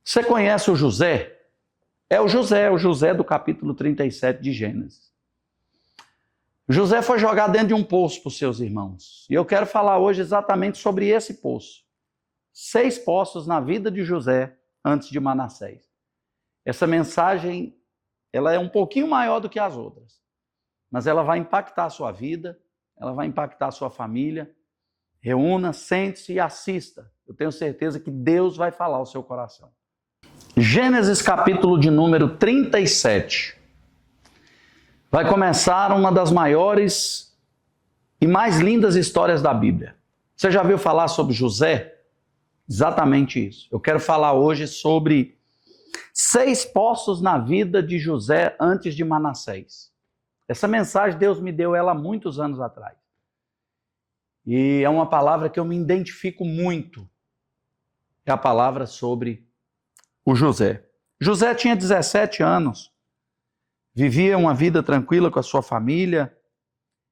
Você conhece o José? É o José do capítulo 37 de Gênesis. José foi jogado dentro de um poço por seus irmãos. E eu quero falar hoje exatamente sobre esse poço. 6 poços na vida de José antes de Manassés. Essa mensagem, ela é um pouquinho maior do que as outras. Mas ela vai impactar a sua vida, ela vai impactar a sua família. Reúna, sente-se e assista. Eu tenho certeza que Deus vai falar ao seu coração. Gênesis capítulo de número 37. Vai começar uma das maiores e mais lindas histórias da Bíblia. Você já ouviu falar sobre José? Exatamente isso. Eu quero falar hoje sobre 6 poços na vida de José antes de Manassés. Essa mensagem Deus me deu ela há muitos anos atrás. E é uma palavra que eu me identifico muito. É a palavra sobre o José. José tinha 17 anos. Vivia uma vida tranquila com a sua família.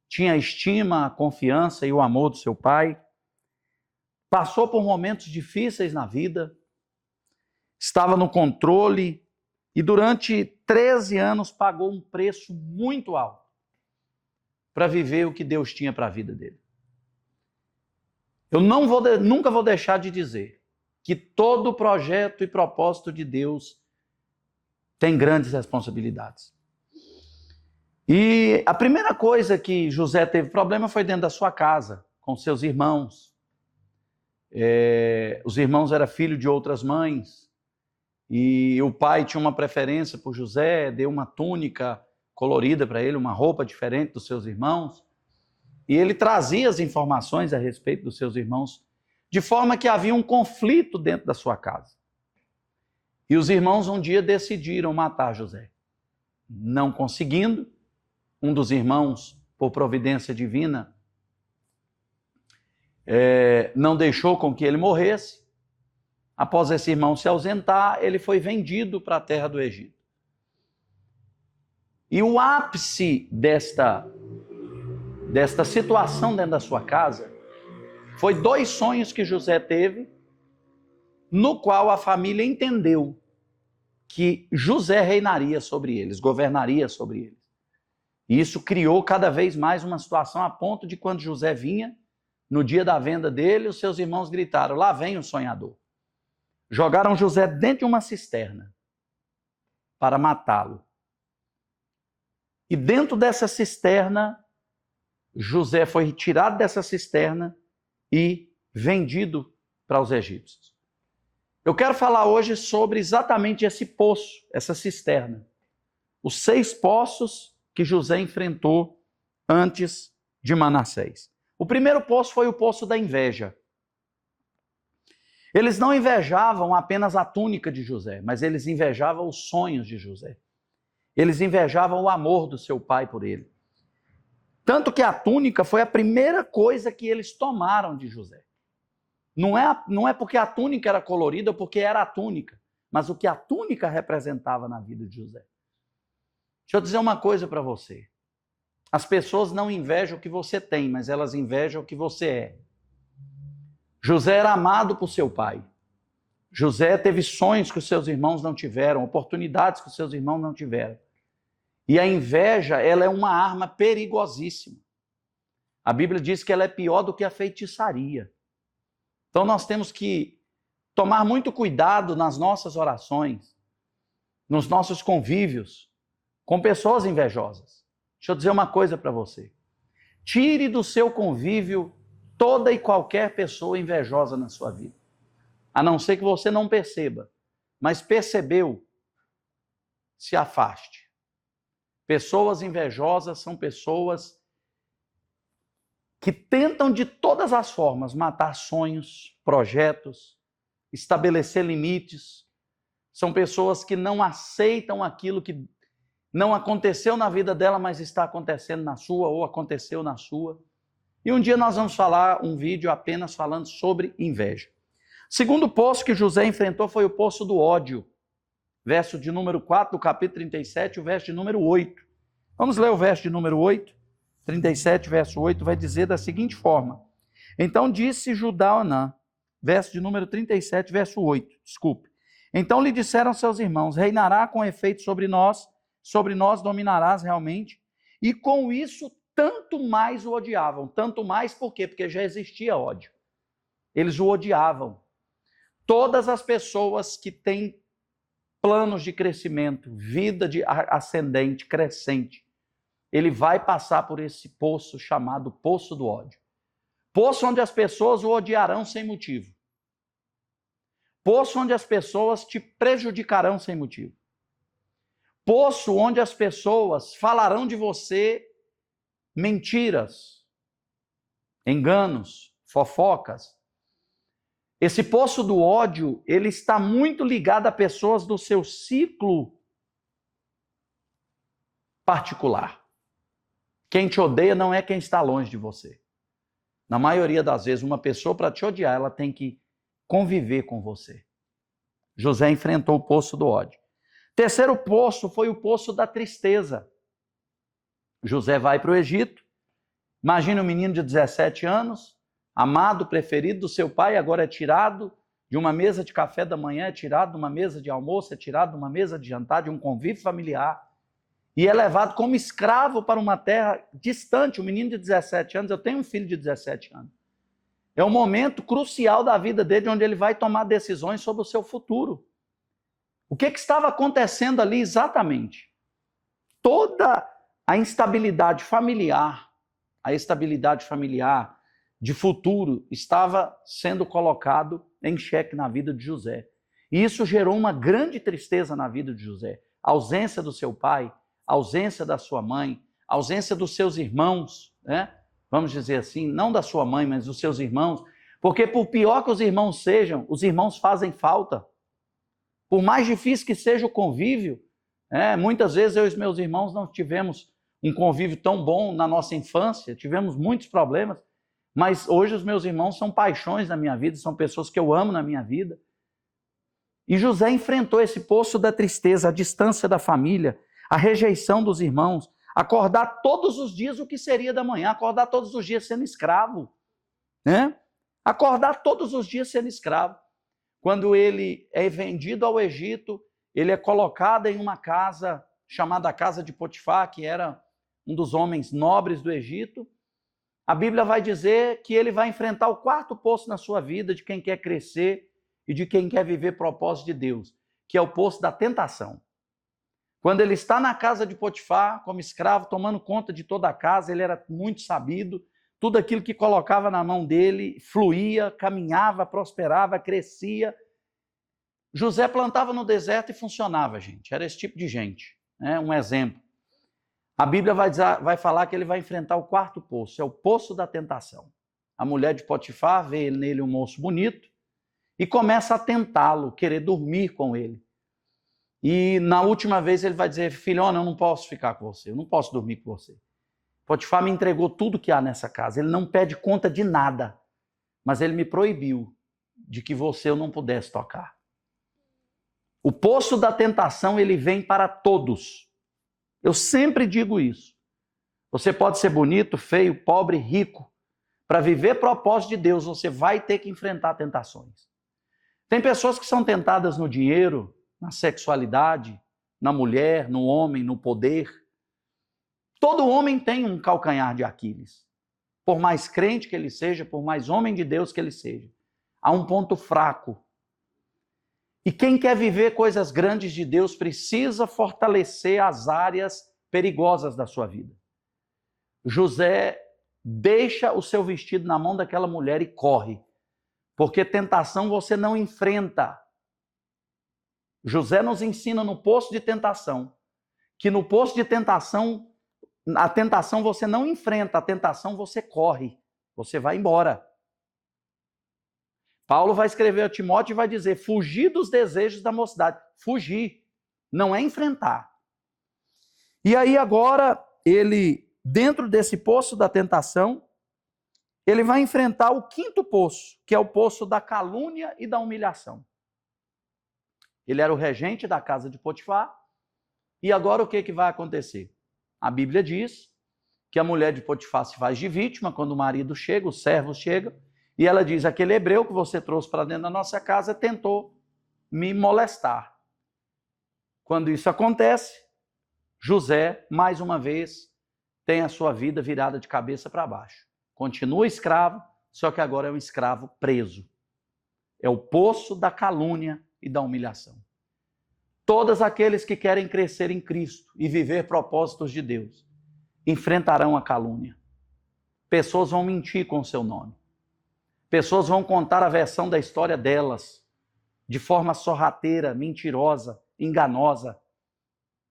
Tinha a estima, a confiança e o amor do seu pai. Passou por momentos difíceis na vida. Estava no controle. E durante 13 anos pagou um preço muito alto para viver o que Deus tinha para a vida dele. Eu nunca vou deixar de dizer que todo projeto e propósito de Deus tem grandes responsabilidades. E a primeira coisa que José teve problema foi dentro da sua casa, com seus irmãos. Os irmãos eram filhos de outras mães. E o pai tinha uma preferência por José, deu uma túnica colorida para ele, uma roupa diferente dos seus irmãos. E ele trazia as informações a respeito dos seus irmãos, de forma que havia um conflito dentro da sua casa. E os irmãos um dia decidiram matar José. Não conseguindo, um dos irmãos, por providência divina, não deixou com que ele morresse. Após esse irmão se ausentar, ele foi vendido para a terra do Egito. E o ápice desta situação dentro da sua casa foi 2 sonhos que José teve, no qual a família entendeu que José reinaria sobre eles, governaria sobre eles. E isso criou cada vez mais uma situação a ponto de quando José vinha, no dia da venda dele, os seus irmãos gritaram: lá vem o sonhador. Jogaram José dentro de uma cisterna para matá-lo. E dentro dessa cisterna, José foi retirado dessa cisterna e vendido para os egípcios. Eu quero falar hoje sobre exatamente esse poço, essa cisterna. Os 6 poços que José enfrentou antes de Manassés. O primeiro poço foi o poço da inveja. Eles não invejavam apenas a túnica de José, mas eles invejavam os sonhos de José. Eles invejavam o amor do seu pai por ele. Tanto que a túnica foi a primeira coisa que eles tomaram de José. Não é porque a túnica era colorida, porque era a túnica, mas o que a túnica representava na vida de José. Deixa eu dizer uma coisa para você. As pessoas não invejam o que você tem, mas elas invejam o que você é. José era amado por seu pai. José teve sonhos que os seus irmãos não tiveram, oportunidades que os seus irmãos não tiveram. E a inveja, ela é uma arma perigosíssima. A Bíblia diz que ela é pior do que a feitiçaria. Então nós temos que tomar muito cuidado nas nossas orações, nos nossos convívios, com pessoas invejosas. Deixa eu dizer uma coisa para você. Tire do seu convívio toda e qualquer pessoa invejosa na sua vida. A não ser que você não perceba. Mas percebeu, se afaste. Pessoas invejosas são pessoas que tentam de todas as formas matar sonhos, projetos, estabelecer limites. São pessoas que não aceitam aquilo que não aconteceu na vida dela, mas está acontecendo na sua ou aconteceu na sua. E um dia nós vamos falar um vídeo apenas falando sobre inveja. Segundo poço que José enfrentou foi o poço do ódio. Verso de número 4 do capítulo 37, o verso de número 8. Vamos ler o verso de número 8. 37, verso 8, vai dizer da seguinte forma. Então disse Judá a Onã, verso de número 37, verso 8, desculpe. Então lhe disseram seus irmãos: reinará com efeito sobre nós dominarás realmente. E com isso, tanto mais o odiavam. Tanto mais por quê? Porque já existia ódio. Eles o odiavam. Todas as pessoas que têm planos de crescimento, vida de ascendente, crescente, ele vai passar por esse poço chamado poço do ódio. Poço onde as pessoas o odiarão sem motivo. Poço onde as pessoas te prejudicarão sem motivo. Poço onde as pessoas falarão de você mentiras, enganos, fofocas. Esse poço do ódio, ele está muito ligado a pessoas do seu ciclo particular. Quem te odeia não é quem está longe de você. Na maioria das vezes, uma pessoa, para te odiar, ela tem que conviver com você. José enfrentou o poço do ódio. Terceiro poço foi o poço da tristeza. José vai para o Egito. Imagina um menino de 17 anos, amado, preferido do seu pai, agora é tirado de uma mesa de café da manhã, é tirado de uma mesa de almoço, é tirado de uma mesa de jantar, de um convívio familiar, e é levado como escravo para uma terra distante. Um menino de 17 anos, eu tenho um filho de 17 anos. É um momento crucial da vida dele, onde ele vai tomar decisões sobre o seu futuro. O que estava acontecendo ali exatamente? Toda a instabilidade familiar, de futuro, estava sendo colocado em xeque na vida de José. E isso gerou uma grande tristeza na vida de José. A ausência do seu pai, a ausência da sua mãe, a ausência dos seus irmãos, né? Vamos dizer assim, não da sua mãe, mas dos seus irmãos. Porque por pior que os irmãos sejam, os irmãos fazem falta. Por mais difícil que seja o convívio, muitas vezes eu e os meus irmãos não tivemos um convívio tão bom na nossa infância, tivemos muitos problemas, mas hoje os meus irmãos são paixões na minha vida, são pessoas que eu amo na minha vida. E José enfrentou esse poço da tristeza, a distância da família, a rejeição dos irmãos, acordar todos os dias o que seria da manhã, acordar todos os dias sendo escravo, né? Acordar todos os dias sendo escravo. Quando ele é vendido ao Egito, ele é colocado em uma casa chamada Casa de Potifar, que era um dos homens nobres do Egito. A Bíblia vai dizer que ele vai enfrentar o quarto poço na sua vida de quem quer crescer e de quem quer viver propósito de Deus, que é o poço da tentação. Quando ele está na casa de Potifar, como escravo, tomando conta de toda a casa, ele era muito sabido, tudo aquilo que colocava na mão dele fluía, caminhava, prosperava, crescia. José plantava no deserto e funcionava, gente. Era esse tipo de gente, né? Um exemplo. A Bíblia vai falar que ele vai enfrentar o quarto poço, é o poço da tentação. A mulher de Potifar vê nele um moço bonito e começa a tentá-lo, querer dormir com ele. E na última vez ele vai dizer: filhona, eu não posso ficar com você, eu não posso dormir com você. Potifar me entregou tudo que há nessa casa, ele não pede conta de nada, mas ele me proibiu de que você eu não pudesse tocar. O poço da tentação, ele vem para todos. Eu sempre digo isso. Você pode ser bonito, feio, pobre, rico. Para viver propósito de Deus, você vai ter que enfrentar tentações. Tem pessoas que são tentadas no dinheiro, na sexualidade, na mulher, no homem, no poder. Todo homem tem um calcanhar de Aquiles. Por mais crente que ele seja, por mais homem de Deus que ele seja, há um ponto fraco. E quem quer viver coisas grandes de Deus precisa fortalecer as áreas perigosas da sua vida. José deixa o seu vestido na mão daquela mulher e corre, porque tentação você não enfrenta. José nos ensina no poço de tentação, que no poço de tentação, a tentação você não enfrenta, a tentação você corre, você vai embora. Paulo vai escrever a Timóteo e vai dizer: fugir dos desejos da mocidade. Fugir, não é enfrentar. E aí agora, ele, dentro desse poço da tentação, ele vai enfrentar o quinto poço, que é o poço da calúnia e da humilhação. Ele era o regente da casa de Potifar, e agora o que vai acontecer? A Bíblia diz que a mulher de Potifar se faz de vítima quando o marido chega, os servos chegam, e ela diz: aquele hebreu que você trouxe para dentro da nossa casa tentou me molestar. Quando isso acontece, José, mais uma vez, tem a sua vida virada de cabeça para baixo. Continua escravo, só que agora é um escravo preso. É o poço da calúnia e da humilhação. Todos aqueles que querem crescer em Cristo e viver propósitos de Deus enfrentarão a calúnia. Pessoas vão mentir com o seu nome. Pessoas vão contar a versão da história delas de forma sorrateira, mentirosa, enganosa.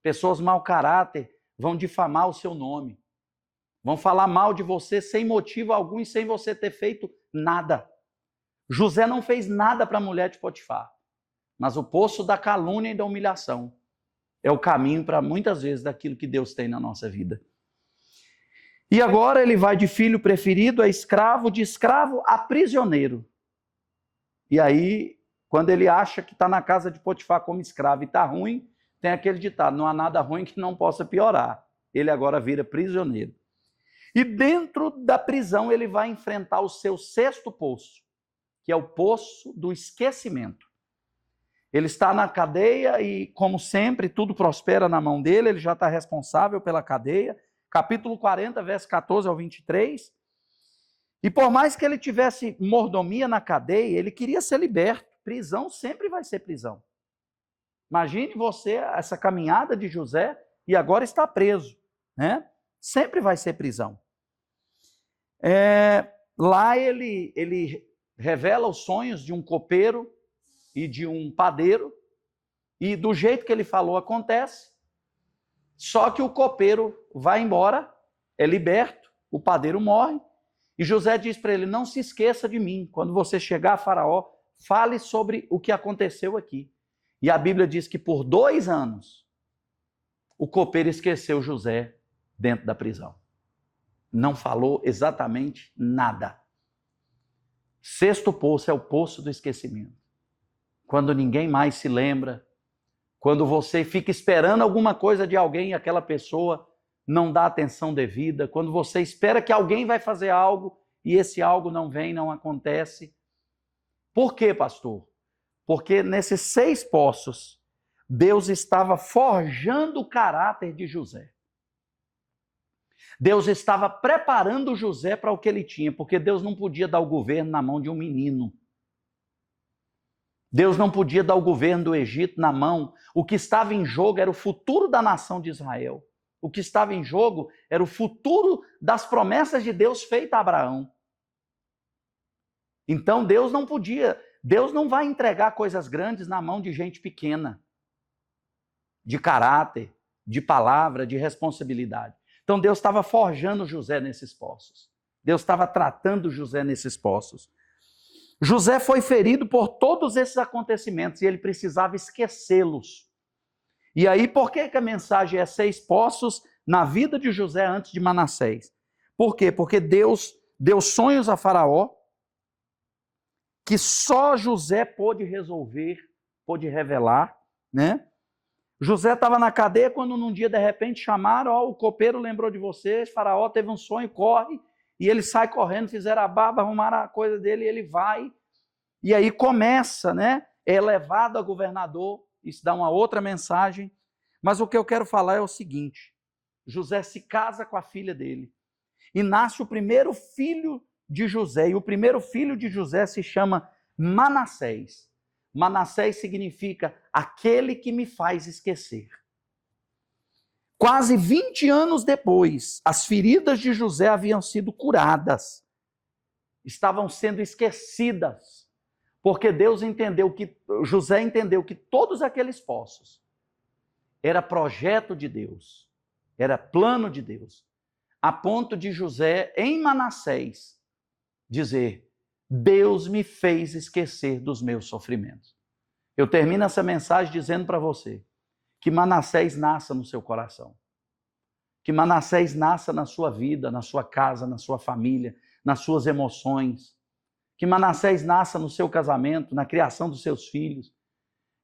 Pessoas mau caráter vão difamar o seu nome. Vão falar mal de você sem motivo algum e sem você ter feito nada. José não fez nada para a mulher de Potifar, mas o poço da calúnia e da humilhação é o caminho para muitas vezes daquilo que Deus tem na nossa vida. E agora ele vai de filho preferido a escravo, de escravo a prisioneiro. E aí, quando ele acha que está na casa de Potifar como escravo e está ruim, tem aquele ditado, não há nada ruim que não possa piorar. Ele agora vira prisioneiro. E dentro da prisão ele vai enfrentar o seu sexto poço, que é o poço do esquecimento. Ele está na cadeia e, como sempre, tudo prospera na mão dele, ele já está responsável pela cadeia. Capítulo 40, verso 14 ao 23. E por mais que ele tivesse mordomia na cadeia, ele queria ser liberto. Prisão sempre vai ser prisão. Imagine você, essa caminhada de José, e agora está preso, né? Sempre vai ser prisão. Lá ele revela os sonhos de um copeiro e de um padeiro, e do jeito que ele falou acontece, só que o copeiro vai embora, é liberto, o padeiro morre, e José diz para ele, não se esqueça de mim, quando você chegar a Faraó, fale sobre o que aconteceu aqui. E a Bíblia diz que por 2 anos, o copeiro esqueceu José dentro da prisão. Não falou exatamente nada. Sexto poço é o poço do esquecimento. Quando ninguém mais se lembra, quando você fica esperando alguma coisa de alguém e aquela pessoa não dá atenção devida, quando você espera que alguém vai fazer algo e esse algo não vem, não acontece. Por quê, pastor? Porque nesses 6 poços, Deus estava forjando o caráter de José. Deus estava preparando José para o que ele tinha, porque Deus não podia dar o governo na mão de um menino. Deus não podia dar o governo do Egito na mão. O que estava em jogo era o futuro da nação de Israel. O que estava em jogo era o futuro das promessas de Deus feitas a Abraão. Então Deus não vai entregar coisas grandes na mão de gente pequena, de caráter, de palavra, de responsabilidade. Então Deus estava forjando José nesses poços. Deus estava tratando José nesses poços. José foi ferido por todos esses acontecimentos e ele precisava esquecê-los. E aí, por que a mensagem é 6 poços na vida de José antes de Manassés? Por quê? Porque Deus deu sonhos a Faraó que só José pôde resolver, pôde revelar, né? José estava na cadeia quando num dia de repente chamaram, o copeiro lembrou de vocês, Faraó teve um sonho, corre, e ele sai correndo, fizeram a barba, arrumaram a coisa dele, e ele vai, e aí começa, né? É levado a governador, isso dá uma outra mensagem, mas o que eu quero falar é o seguinte, José se casa com a filha dele, e nasce o primeiro filho de José, e o primeiro filho de José se chama Manassés. Manassés significa aquele que me faz esquecer. Quase 20 anos depois, as feridas de José haviam sido curadas. Estavam sendo esquecidas. Porque José entendeu que todos aqueles poços era projeto de Deus, era plano de Deus. A ponto de José, em Manassés, dizer, Deus me fez esquecer dos meus sofrimentos. Eu termino essa mensagem dizendo para você que Manassés nasça no seu coração. Que Manassés nasça na sua vida, na sua casa, na sua família, nas suas emoções. Que Manassés nasça no seu casamento, na criação dos seus filhos.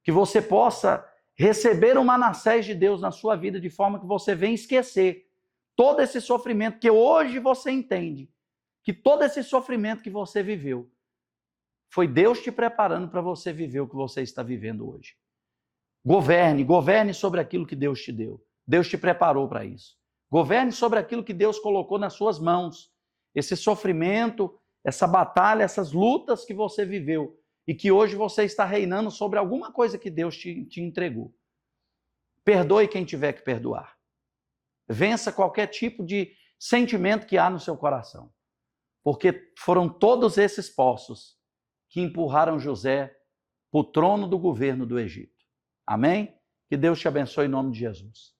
Que você possa receber o Manassés de Deus na sua vida de forma que você venha esquecer todo esse sofrimento que hoje você entende. Que todo esse sofrimento que você viveu Foi Deus te preparando para você viver o que você está vivendo hoje. Governe sobre aquilo que Deus te deu. Deus te preparou para isso. Governe sobre aquilo que Deus colocou nas suas mãos. Esse sofrimento, essa batalha, essas lutas que você viveu e que hoje você está reinando sobre alguma coisa que Deus te entregou. Perdoe quem tiver que perdoar. Vença qualquer tipo de sentimento que há no seu coração. Porque foram todos esses poços que empurraram José para o trono do governo do Egito. Amém? Que Deus te abençoe em nome de Jesus.